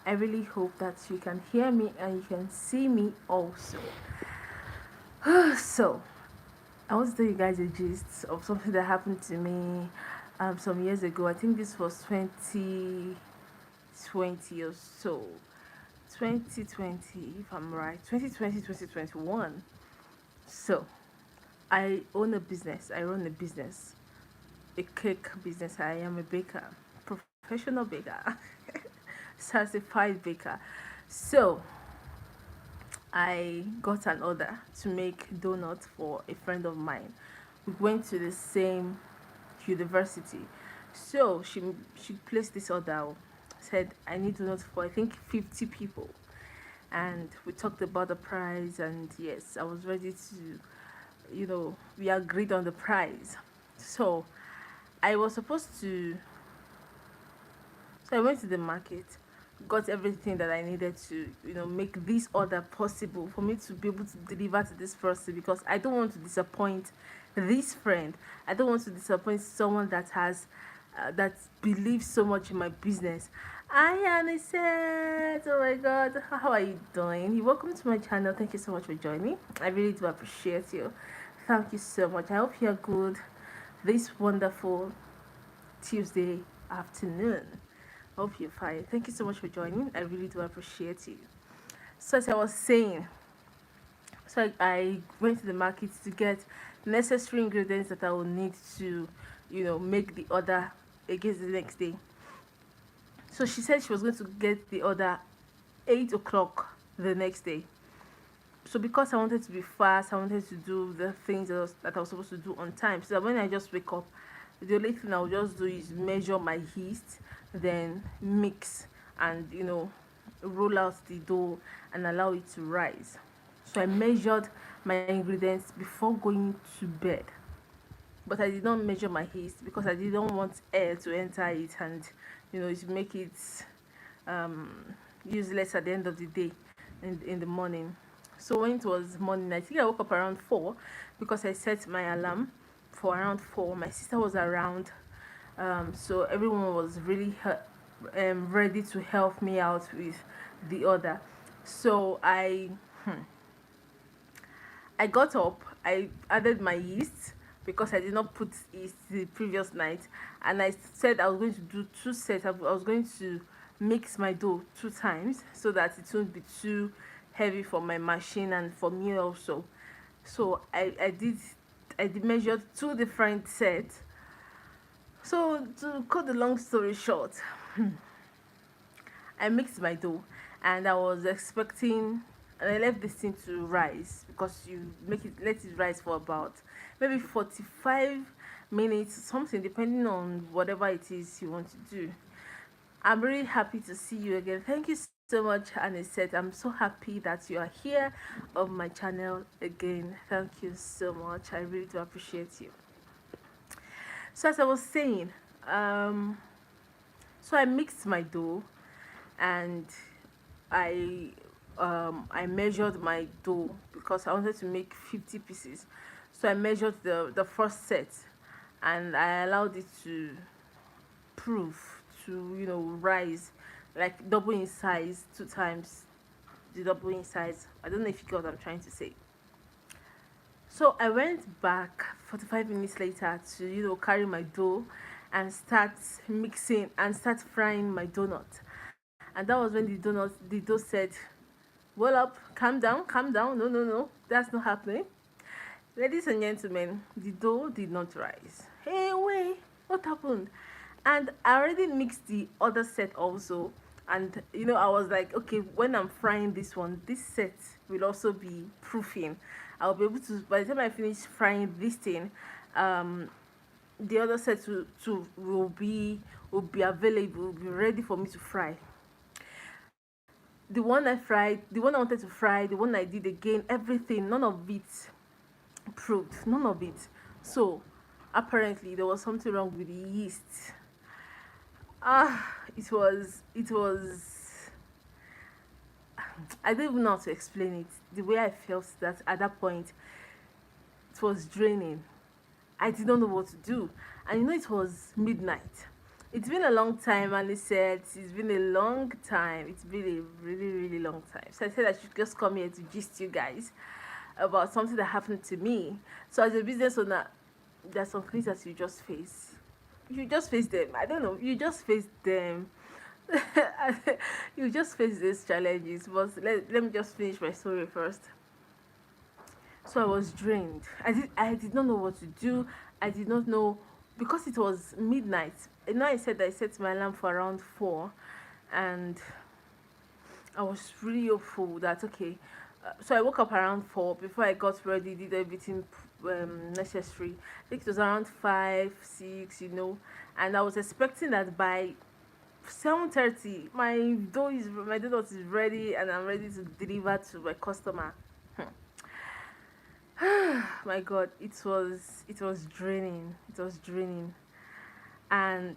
I really hope that you can hear me and you can see me also. So, I want to tell you guys a gist of something that happened to me some years ago. I think this was 2020 or so. 2020, if I'm right. 2020, 2021. So, I own a business. I run a business, a cake business. I am a baker, professional baker, certified baker. So, I got an order to make donuts for a friend of mine. We went to the same university. So she placed this order, said I need donuts for I think 50 people. And we talked about the price, and yes, I was ready to, we agreed on the price. So I was supposed to so I went to the market, got everything that I needed to, make this order possible for me to be able to deliver to this person, because I don't want to disappoint this friend. I don't want to disappoint someone that has that believes so much in my business. I said, oh my God, how are you doing? You welcome to my channel. Thank you so much for joining. I really do appreciate you. Thank you so much. I hope you're good this wonderful Tuesday afternoon. Hope you're fine. Thank you so much for joining. I really do appreciate you. So as I was saying, I went to the market to get necessary ingredients that I will need to, make the order against the next day. So she said she was going to get the order 8 o'clock the next day. So because I wanted to be fast, I wanted to do the things that I was supposed to do on time. So that when I just wake up, the only thing I'll just do is measure my yeast, then mix and roll out the dough and allow it to rise. So I measured my ingredients before going to bed. But I did not measure my yeast because I didn't want air to enter it and to make it um, useless at the end of the day in the morning. So when it was morning, I think I woke up around 4 because I set my alarm for around 4. My sister was around, so everyone was really ready to help me out with the order. So I got up, I added my yeast because I did not put yeast the previous night, and I said I was going to do two sets. I was going to mix my dough 2 times so that it won't be too heavy for my machine and for me also. So I did measured 2 different sets. So to cut the long story short, I mixed my dough, and I was expecting, and I left this thing to rise because you let it rise for about maybe 45 minutes, something, depending on whatever it is you want to do. I'm really happy to see you again. Thank you so much, Anisette. I'm so happy that you are here on my channel again. Thank you so much. I really do appreciate you. So as I was saying, um, so I mixed my dough, and I I measured my dough because I wanted to make 50 pieces. So I measured the first set, and I allowed it to proof to rise, like double in size 2 times the double in size. I don't know if you get what I'm trying to say. So I went back 45 minutes later to carry my dough and start mixing and start frying my donut. And that was when the dough said, well up, calm down, no, no, no, that's not happening. Ladies and gentlemen, the dough did not rise. Hey, wait, what happened? And I already mixed the other set also. And I was like, okay, when I'm frying this one, this set will also be proofing. I'll be able to, by the time I finish frying this thing, um, the other set will be available, will be ready for me to fry. The one I fried, the one I wanted to fry, the one I did again, everything, none of it proved, none of it. So apparently there was something wrong with the yeast. It was I don't even know how to explain it. The way I felt that at that point, it was draining. I did not know what to do. And it was midnight. It's been a long time, and he said it's been a long time. It's been a really, really long time. So I said I should just come here to gist you guys about something that happened to me. So as a business owner, there's some things that you just face. You just face them. I don't know. You just face them. You just face these challenges. But let me just finish my story first. So I was drained. I did not know what to do. I did not know, because it was midnight. You know, I said I set my alarm for around 4, and I was really hopeful that okay. So I woke up around 4. Before I got ready, did everything necessary. I think it was around 5, 6, and I was expecting that by 7:30 my donut is ready and I'm ready to deliver to my customer. My God, it was draining. It was draining, and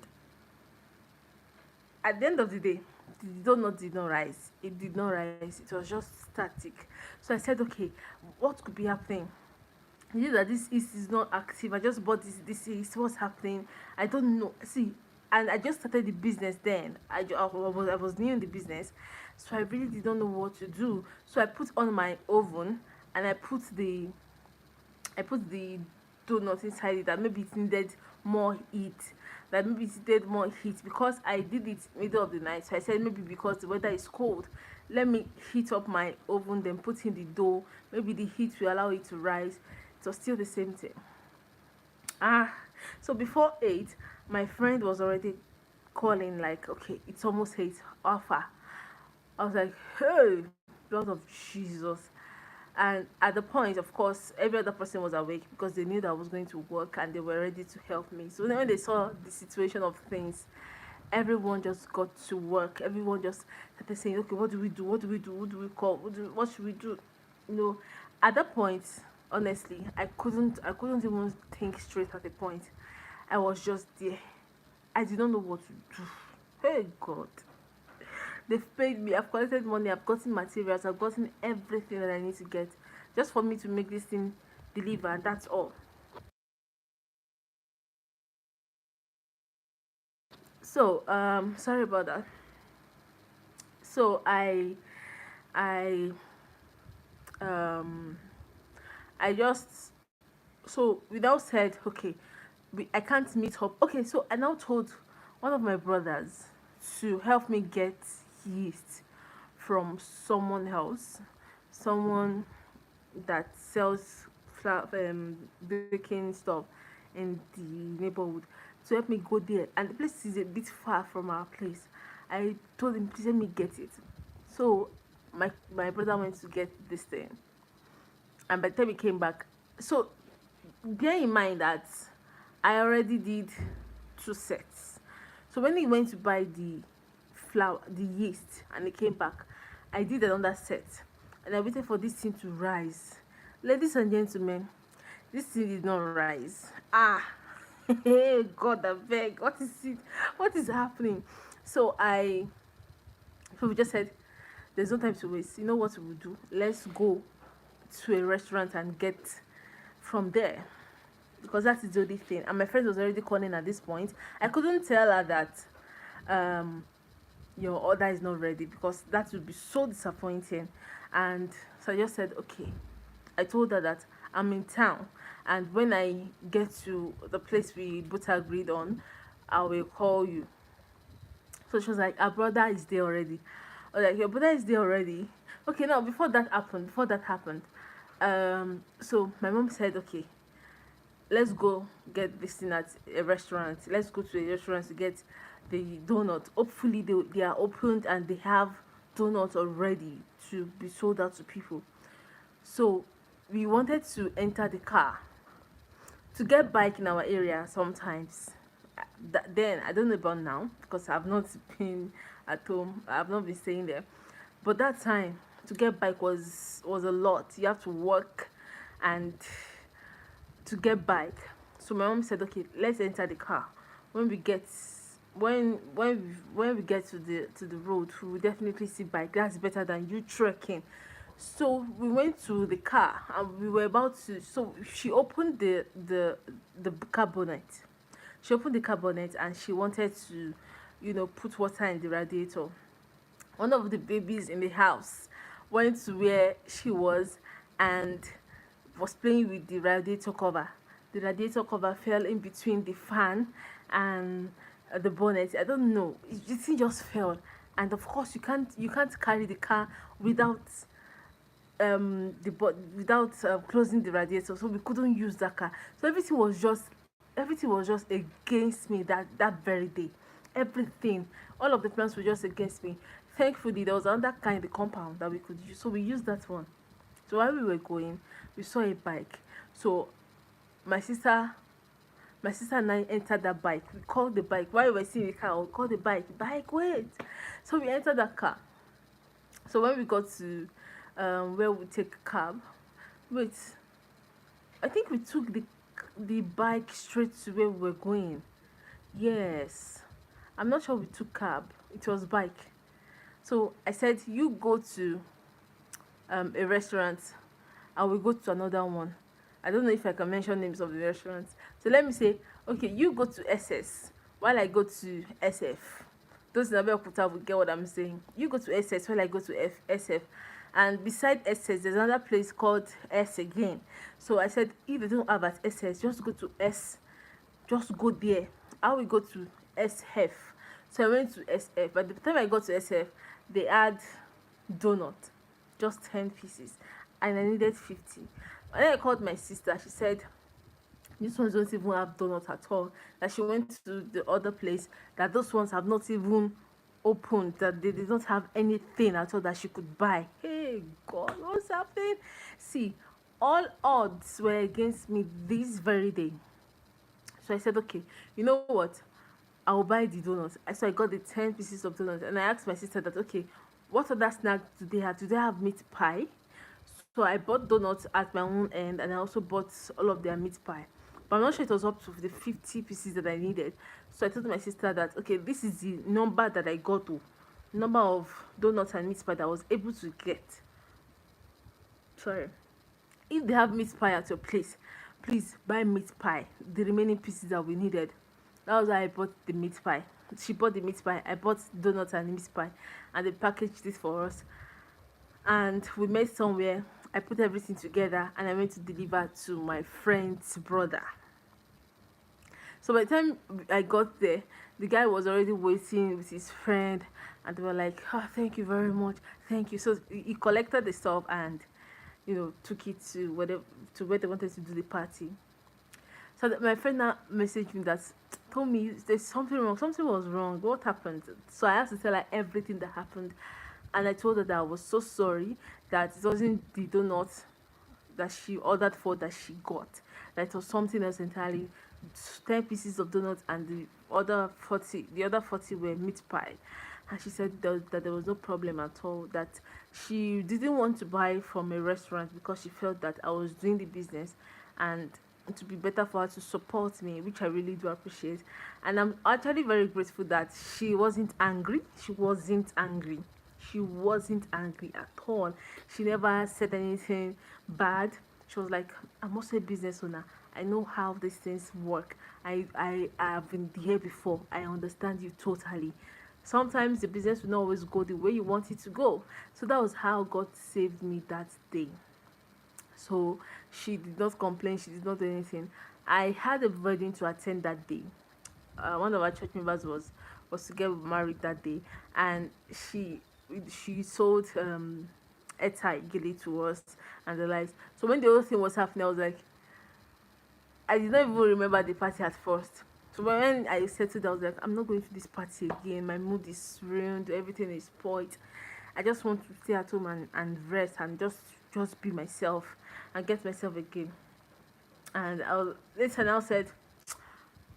at the end of the day, the donut did not rise. It did not rise. It was just static. So I said, okay, what could be happening? You know that this is not active. I just bought this is what's happening. I don't know. See, and I just started the business then. I was new in the business, so I really did not know what to do. So I put on my oven, and I put the donut inside it, that maybe it needed more heat. That maybe it needed more heat because I did it middle of the night. So I said maybe because the weather is cold, let me heat up my oven, then put in the dough. Maybe the heat will allow it to rise. It was still the same thing. Ah, so before 8, my friend was already calling like, okay, it's almost 8. Alpha. I was like, hey, blood of Jesus. And at the point, of course, every other person was awake because they knew that I was going to work and they were ready to help me. So then when they saw the situation of things, everyone just got to work. Everyone just started saying, okay, what do we do? What do we do? Who do we call? What should we do? You know, at that point, honestly, I couldn't even think straight at the point. I was just there. I did not know what to do. Hey God. They've paid me. I've collected money. I've gotten materials. I've gotten everything that I need to get just for me to make this thing deliver. And that's all. So sorry about that. So I um I just so without said okay, I can't meet up. Okay, so I now told one of my brothers to help me get yeast from someone else, someone that sells baking stuff in the neighborhood, to help me go there. And the place is a bit far from our place. I told him, please let me get it. So my brother went to get this thing, and by the time he came back, so bear in mind that I already did 2 sets. So when he went to buy the yeast, and he came back, I did another set, and I waited for this thing to rise. Ladies and gentlemen, this thing did not rise. Ah, hey God, I beg. What is it? What is happening? So we just said, there's no time to waste. You know what we will do? Let's go to a restaurant and get from there, because that is the only thing. And my friend was already calling at this point. I couldn't tell her that um your order is not ready, because that would be so disappointing. And so I just said, okay. I told her that I'm in town, and when I get to the place we both agreed on, I will call you. So she was like, our brother is there already. I was like, your brother is there already? Okay, now before that happened, so my mom said, okay, let's go get this thing at a restaurant. Let's go to a restaurant to get the donut. Hopefully they are opened and they have donuts already to be sold out to people. So we wanted to enter the car to get bike in our area sometimes. Then I don't know about now, because I've not been at home. I've not been staying there. But that time to get bike was a lot. You have to work and to get bike. So my mom said, okay, let's enter the car. When we get when we get to the road, we will definitely see bike. That's better than you trekking. So we went to the car, and we were about to. So she opened the car bonnet. She opened the car bonnet and she wanted to, put water in the radiator. One of the babies in the house went to where she was and was playing with the radiator cover. The radiator cover fell in between the fan and the bonnet. I don't know. The thing just fell, and of course you can't carry the car without without closing the radiator, so we couldn't use that car. So everything was just against me that very day. Everything, all of the plans were just against me. Thankfully there was another car in the compound that we could use, so we used that one. So while we were going, we saw a bike. So my sister my sister and I entered that bike. We called the bike while we were seeing the car. We called the bike, wait. So we entered that car. So when we got to where we take cab, wait, I think we took the bike straight to where we were going. Yes, I'm not sure we took cab. It was bike. So I said, you go to a restaurant, I will go to another one. I don't know if I can mention names of the restaurants. So let me say, okay, you go to SS while I go to SF. Those in Abeokuta will get what I'm saying. You go to SS while I go to SF. And beside SS, there's another place called S again. So I said, if they don't have at SS, just go to S. Just go there. I will go to SF. So I went to SF. By the time I got to SF, they had donut, just 10 pieces, and I needed 50. And then I called my sister. She said, these ones don't even have donuts at all. That she went to the other place, that those ones have not even opened, that they did not have anything at all that she could buy. Hey, God, what's happening? See, all odds were against me this very day. So I said, okay, you know what? I'll buy the donuts. So I got the 10 pieces of donuts, and I asked my sister that, okay, what other snack do they have? Do they have meat pie? So I bought donuts at my own end, and I also bought all of their meat pie. But I'm not sure it was up to the 50 pieces that I needed. So I told my sister that, okay, this is the number that I got to, number of donuts and meat pie that I was able to get. Sorry. If they have meat pie at your place, please buy meat pie, the remaining pieces that we needed. That was why I bought the meat pie. She bought the meat pie, I bought donuts and meat pie, and they packaged it for us. And we met somewhere. I put everything together and I went to deliver to my friend's brother. So by the time I got there, the guy was already waiting with his friend, and they were like, oh, thank you very much, thank you. So he collected the stuff and took it to where they wanted to do the party. So my friend now messaged me, that told me there's something wrong, something was wrong, what happened? So I had to tell her everything that happened, and I told her that I was so sorry, that it wasn't the donut that she ordered for that she got, that it was something else entirely. 10 pieces of donuts, and the other 40 were meat pie. And she said that there was no problem at all, that she didn't want to buy from a restaurant because she felt that I was doing the business, and to be better for her to support me, which I really do appreciate. And I'm actually very grateful that she wasn't angry. She wasn't angry at all. She never said anything bad. She was like, I'm also a business owner. I know how these things work. I have been here before. I understand you totally. Sometimes the business will not always go the way you want it to go. So that was how God saved me that day. So she did not complain, she did not do anything. I had a wedding to attend that day. One of our church members was to get married that day, and she sold Eta Igili to us and the likes. So when the whole thing was happening, I was like, I did not even remember the party at first. So when I settled, I was like, I'm not going to this party again. My mood is ruined. Everything is spoiled. I just want to stay at home and rest and just be myself and get myself again. And later now said,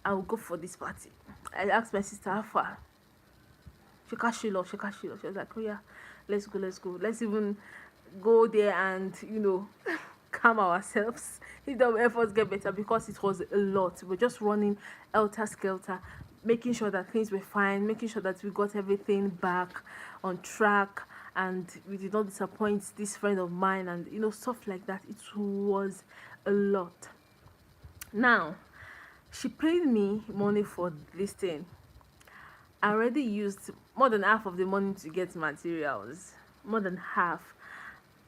I will go for this party. I asked my sister how far. She was like, oh yeah, let's go. Let's even go there and calm ourselves. If our efforts get better, because it was a lot. We're just running helter skelter, making sure that things were fine, making sure that we got everything back on track, and we did not disappoint this friend of mine, and stuff like that. It was a lot. Now, She paid me money for this thing. I already used more than half of the money to get materials. More than half.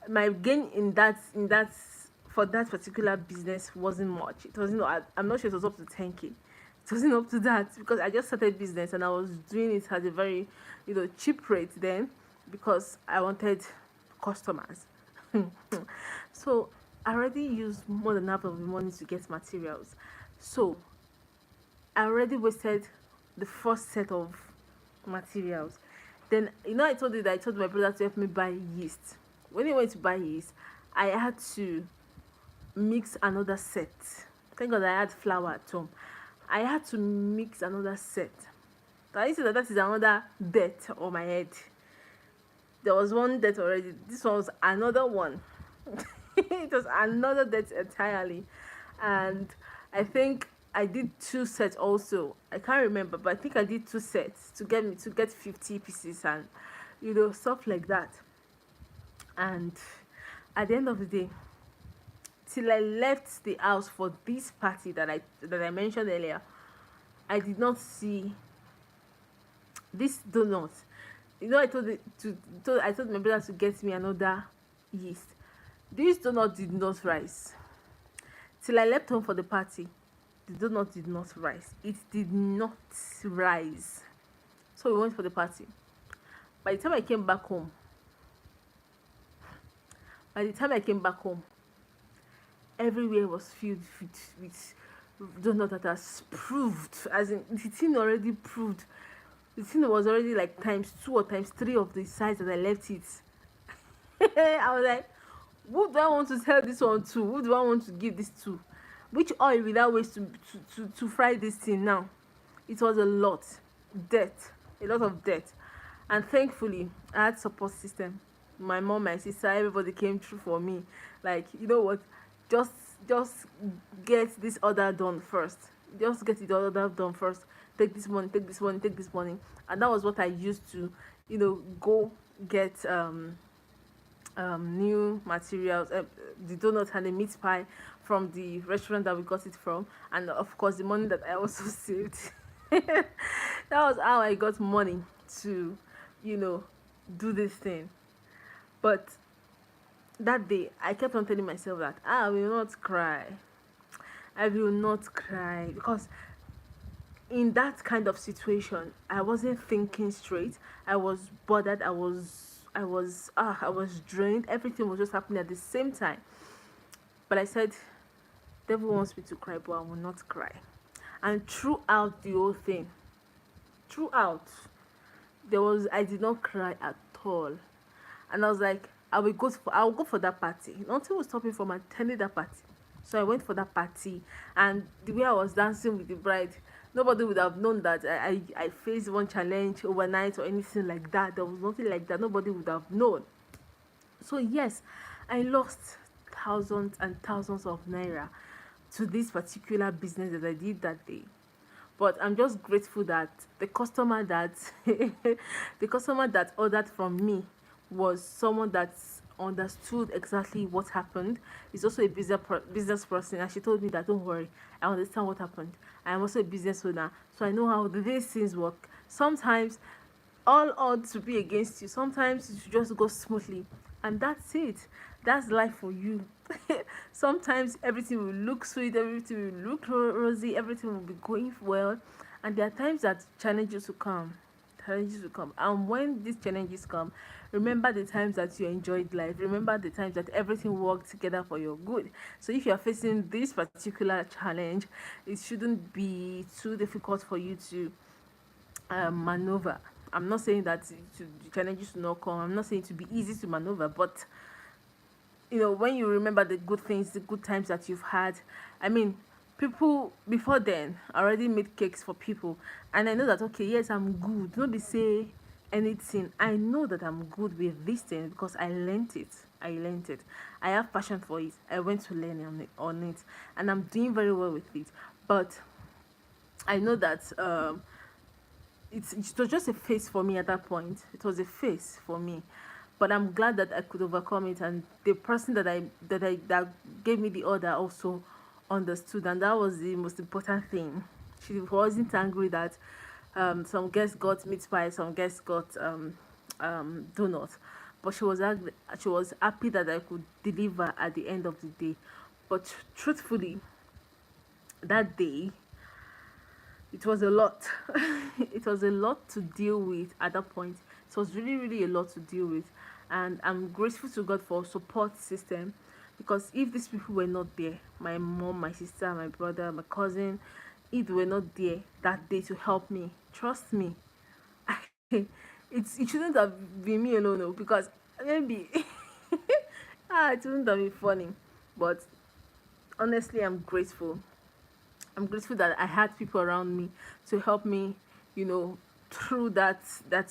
My gain in that for that particular business wasn't much. It wasn't. I'm not sure it was up to 10K. It wasn't up to that because I just started business and I was doing it at a very, cheap rate then because I wanted customers. So I already used more than half of the money to get materials. So I already wasted the first set of materials. Then I told you that I told my brother to help me buy yeast. When he went to buy yeast, I had to mix another set. Thank God I had flour at home. I had to mix another set. Can you see that is another debt on my head? There was one debt already. This one was another one. It was another debt entirely. And I think I did two sets also. I can't remember, but I think I did two sets to get 50 pieces and stuff like that. And at the end of the day, till I left the house for this party that I mentioned earlier, I did not see this donut. I told my brother to get me another yeast. This donut did not rise. Till I left home for the party, the donut did not rise. It did not rise. So we went for the party. By the time I came back home, by the time I came back home, everywhere was filled with donut that has proved, as in the thing already proved. The thing was already like times 2 or times 3 of the size that I left it. I was like, who do I want to tell this one to? Who do I want to give this to? Which oil will I waste to fry this thing now? It was a lot. Debt. A lot of debt. And thankfully, I had support system. My mom, my sister, everybody came through for me. Like, you know what? Just just get this order done first. Just get the order done first. Take this money, take this money, take this money. And that was what I used to, go get new materials, the donut and the meat pie from the restaurant that we got it from, and of course the money that I also saved. That was how I got money to, you know, do this thing. But that day, I kept on telling myself that I will not cry. I will not cry because in that kind of situation, I wasn't thinking straight. I was bothered. I was drained. Everything was just happening at the same time. But I said, devil wants me to cry, but I will not cry. And throughout the whole thing, throughout, I did not cry at all. And I was like, I will go for that party. Nothing will stop me from attending that party. So I went for that party, and the way I was dancing with the bride, nobody would have known that I faced one challenge overnight or anything like that. There was nothing like that. Nobody would have known. So yes, I lost thousands and thousands of naira to this particular business that I did that day. But I'm just grateful that the customer that the customer that ordered from me was someone that understood exactly what happened. He's also a business person, and she told me that don't worry, I understand what happened. I am also a business owner, so I know how these things work. Sometimes all odds will be against you. Sometimes it should just go smoothly, and that's it. That's life for you. Sometimes everything will look sweet, everything will look rosy, everything will be going well, and there are times that challenges will come. Challenges will come, and when these challenges come, remember the times that you enjoyed life. Remember the times that everything worked together for your good. So if you are facing this particular challenge, it shouldn't be too difficult for you to maneuver. I'm not saying that the challenges will not come. I'm not saying it will be easy to maneuver, but when you remember the good things, the good times that you've had, I mean, people before then already made cakes for people, and I know that, okay, yes, I'm good. Don't be say anything. I know that I'm good with this thing because I learned it. I have passion for it. I went to learn on it, and I'm doing very well with it. But I know that it was just a phase for me at that point. It was a phase for me, but I'm glad that I could overcome it. And the person that gave me the order also understood, and that was the most important thing. She wasn't angry that some guests got meat pie, some guests got donuts, but she was happy that I could deliver at the end of the day. But truthfully, that day it was a lot. It was a lot to deal with at that point. It was really, really a lot to deal with. And I'm grateful to God for support system, because if these people were not there, my mom, my sister, my brother, my cousin, if they were not there that day to help me, trust me, it shouldn't have been me alone, no, because maybe it wouldn't have been funny. But honestly, I'm grateful that I had people around me to help me, you know, through that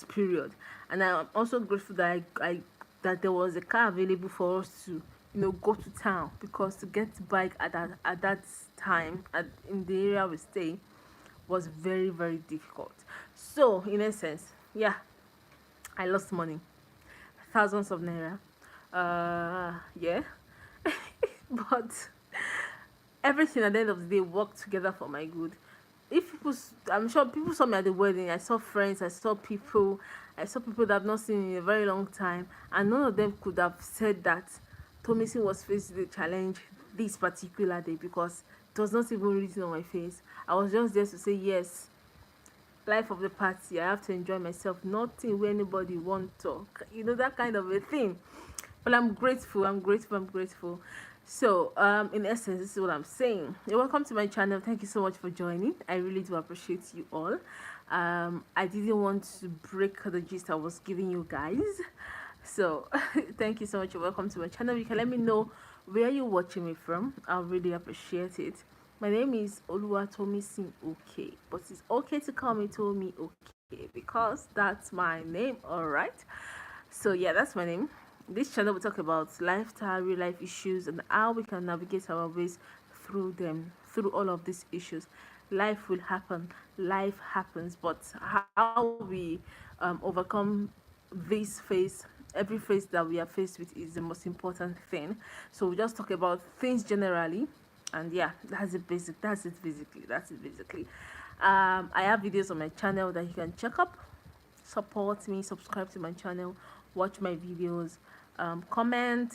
period. And I'm also grateful that I that there was a car available for us to, go to town, because to get bike at that time in the area we stay was very, very difficult. So in essence, yeah, I lost money, thousands of naira. Yeah, but everything at the end of the day worked together for my good. If people, I'm sure people saw me at the wedding. I saw friends, I saw people that I've not seen in a very long time, and none of them could have said that Tomisi was facing the challenge this particular day, because it was not even written on my face. I was just there to say yes, life of the party. I have to enjoy myself. Nothing where anybody won't talk. That kind of a thing. But I'm grateful. I'm grateful. I'm grateful. So, in essence, this is what I'm saying. You're welcome to my channel. Thank you so much for joining. I really do appreciate you all. I didn't want to break the gist I was giving you guys. So, thank you so much. You're welcome to my channel. You can let me know where you're watching me from. I'll really appreciate it. My name is Oluwatomisin Okay, but it's okay to call me Tomi Okay, because that's my name, alright? So yeah, that's my name. This channel will talk about lifestyle, real life issues, and how we can navigate our ways through them, through all of these issues. Life will happen, life happens, but how we overcome this phase, every phase that we are faced with, is the most important thing. So we just talk about things generally, and yeah, that's it basically. I have videos on my channel that you can check up, support me, subscribe to my channel, watch my videos, comment,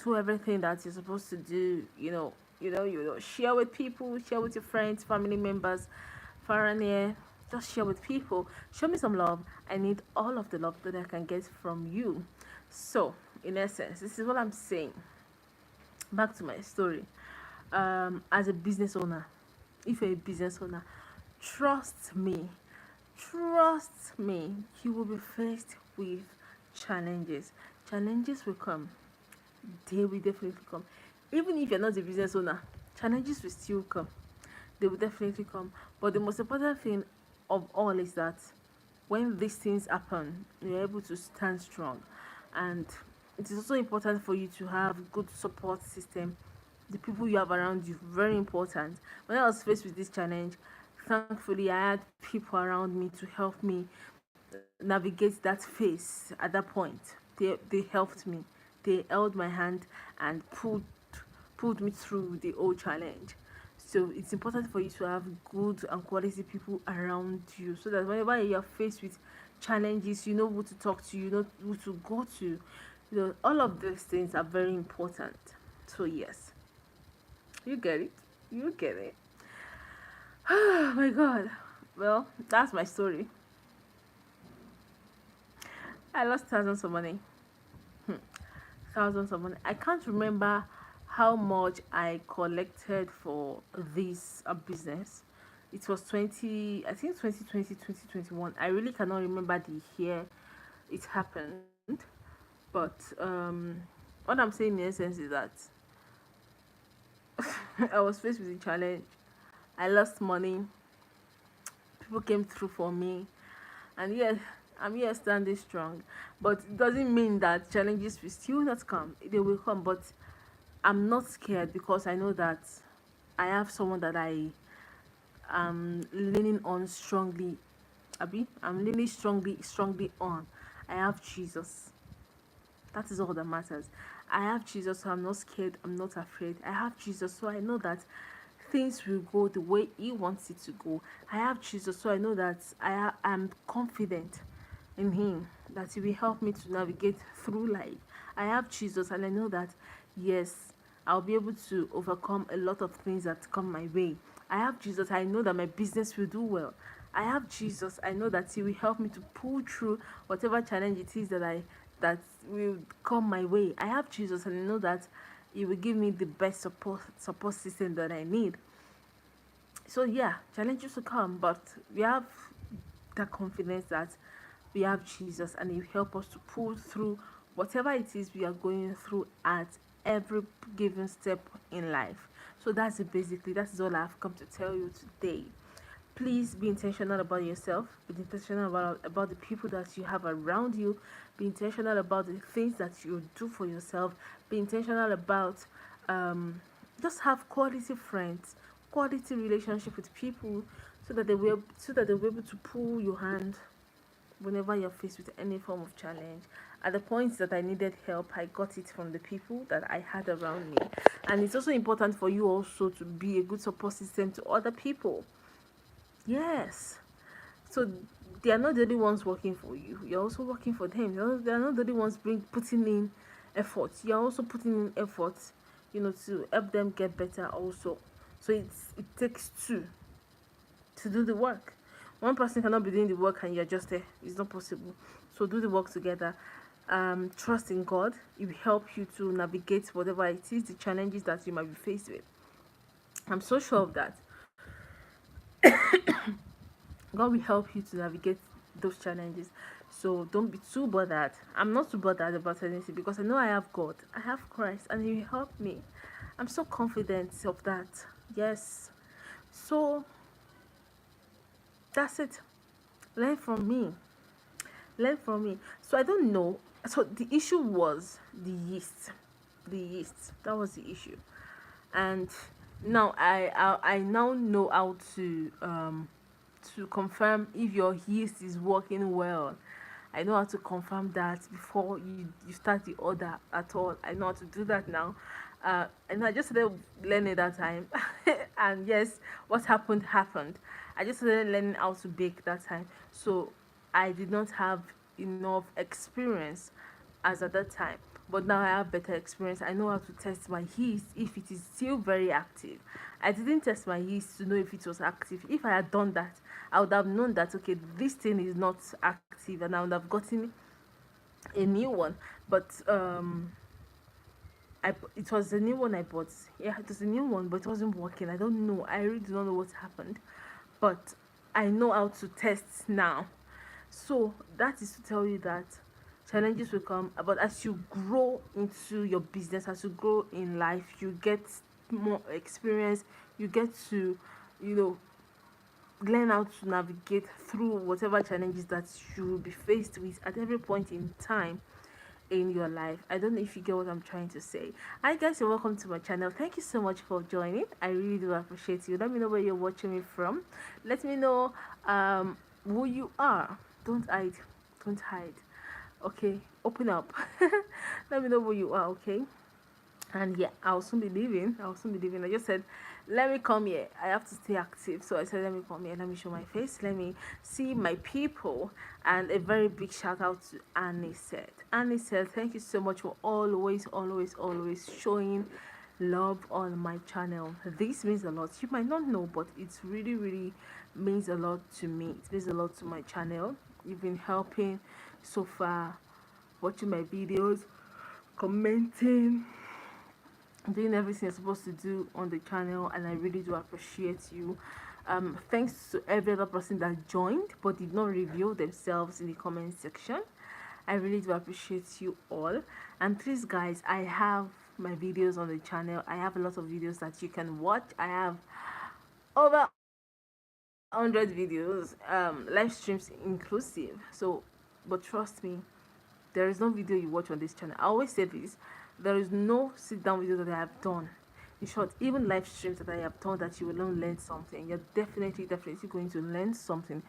do everything that you're supposed to do. Share with people, share with your friends, family members, far and near. Just share with people. Show me some love. I need all of the love that I can get from you. So, in essence, this is what I'm saying. Back to my story. As a business owner, if you're a business owner, trust me, trust me, you will be faced with challenges. Challenges will come, they will definitely come. Even if you're not a business owner, challenges will still come, they will definitely come. But the most important thing of all is that when these things happen, you're able to stand strong. And it is also important for you to have good support system. The people you have around you, very important. When I was faced with this challenge, thankfully I had people around me to help me navigate that phase. At that point, they helped me, they held my hand and pulled me through the whole challenge. So it's important for you to have good and quality people around you, so that whenever you're faced with challenges, you know who to talk to, you know who to go to. All of these things are very important. So yes, you get it, you get it. Oh my god. Well, that's my story. I lost thousands of money. Hmm. Thousands of money. I can't remember how much I collected for this business. It was 20, I think 2020, 2021. I really cannot remember the year it happened. But what I'm saying in essence is that I was faced with a challenge. I lost money. People came through for me. And yes, I'm here standing strong. But it doesn't mean that challenges will still not come. They will come, but I'm not scared, because I know that I have someone that I am leaning on strongly. I'm leaning strongly on. I have Jesus. That is all that matters. I have Jesus, so I'm not scared. I'm not afraid. I have Jesus, so I know that things will go the way He wants it to go. I have Jesus, so I know that am confident in Him that He will help me to navigate through life. I have Jesus, and I know that yes, I'll be able to overcome a lot of things that come my way. I have Jesus, I know that my business will do well. I have Jesus, I know that He will help me to pull through whatever challenge it is that will come my way. I have Jesus, and I know that He will give me the best support system that I need. So yeah, challenges will come, but we have that confidence that we have Jesus, and He will help us to pull through whatever it is we are going through at every given step in life. So that's it basically. That is all I've come to tell you today. Please be intentional about yourself, be intentional about the people that you have around you, be intentional about the things that you do for yourself, be intentional about just have quality friends, quality relationship with people, so that they will be able to pull your hand whenever you're faced with any form of challenge. At the points that I needed help, I got it from the people that I had around me. And it's also important for you also to be a good support system to other people. Yes. So they are not the only ones working for you. You're also working for them. They are not the only ones putting in effort. You're also putting in effort, to help them get better also. So it takes two to do the work. One person cannot be doing the work and you're just there. It's not possible. So do the work together. Trust in God. It will help you to navigate whatever it is, the challenges that you might be faced with. I'm so sure of that. God will help you to navigate those challenges. So don't be too bothered. I'm not too bothered about anything because I know I have God. I have Christ, and He will help me. I'm so confident of that. Yes. So that's it. Learn from me. Learn from me. So I don't know. So the issue was the yeast. The yeast. That was the issue. And now I now know how to confirm if your yeast is working well. I know how to confirm that before you start the order at all. I know how to do that now. And I just started learning that time. And yes, what happened. I just started learning how to bake that time. So I did not have enough experience as at that time. But now I have better experience. I know how to test my yeast if it is still very active. I didn't test my yeast to know if it was active. If I had done that, I would have known that okay, this thing is not active, and I would have gotten a new one. But it was a new one I bought. Yeah, it was a new one, but it wasn't working. I don't know. I really do not know what happened, but I know how to test now. So that is to tell you that challenges will come, but as you grow into your business, as you grow in life, you get more experience. You get to, you know, learn how to navigate through whatever challenges that you will be faced with at every point in time in your life. I don't know if you get what I'm trying to say. Hi guys, you're welcome to my channel. Thank you so much for joining. I really do appreciate you. Let me know where you're watching me from. Let me know who you are. Don't hide. Don't hide. Okay, open up. Let me know who you are. Okay. And yeah, I'll soon be leaving. I just said, let me come here. I have to stay active. So I said, let me come here. Let me show my face. Let me see my people. And a very big shout out to Annie said. Annie said, thank you so much for always showing love on my channel. This means a lot. You might not know, but it's really means a lot to me. It means a lot to my channel. You've been helping so far, watching my videos, commenting, doing everything you're supposed to do on the channel, and I really do appreciate you. Thanks to every other person that joined but did not reveal themselves in the comment section. I really do appreciate you all. And please guys, I have my videos on the channel. I have a lot of videos that you can watch. I have over 100 videos, live streams inclusive. So but trust me, there is no video you watch on this channel. I always say this, there is no sit down video that I have done. In short, even live streams that I have done that you will not learn something. You're definitely going to learn something.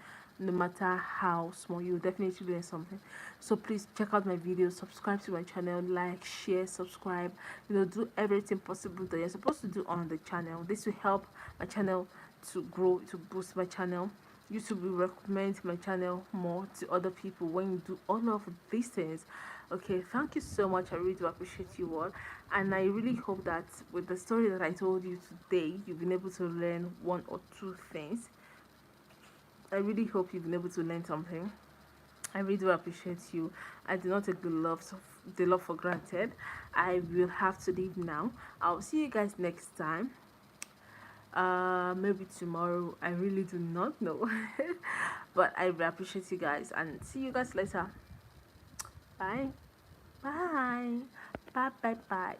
no matter how small, you'll definitely learn something. So please check out my videos, subscribe to my channel, like, share, subscribe, do everything possible that you're supposed to do on the channel. This will help my channel to grow, to boost my channel. YouTube will recommend my channel more to other people when you do all of these things. Okay, thank you so much. I really do appreciate you all, and I really hope that with the story that I told you today, you've been able to learn one or two things. I really hope you've been able to learn something. I really do appreciate you. I do not take the love for granted. I will have to leave now. I'll see you guys next time. Maybe tomorrow. I really do not know. But I really appreciate you guys and see you guys later. Bye. Bye. Bye bye bye.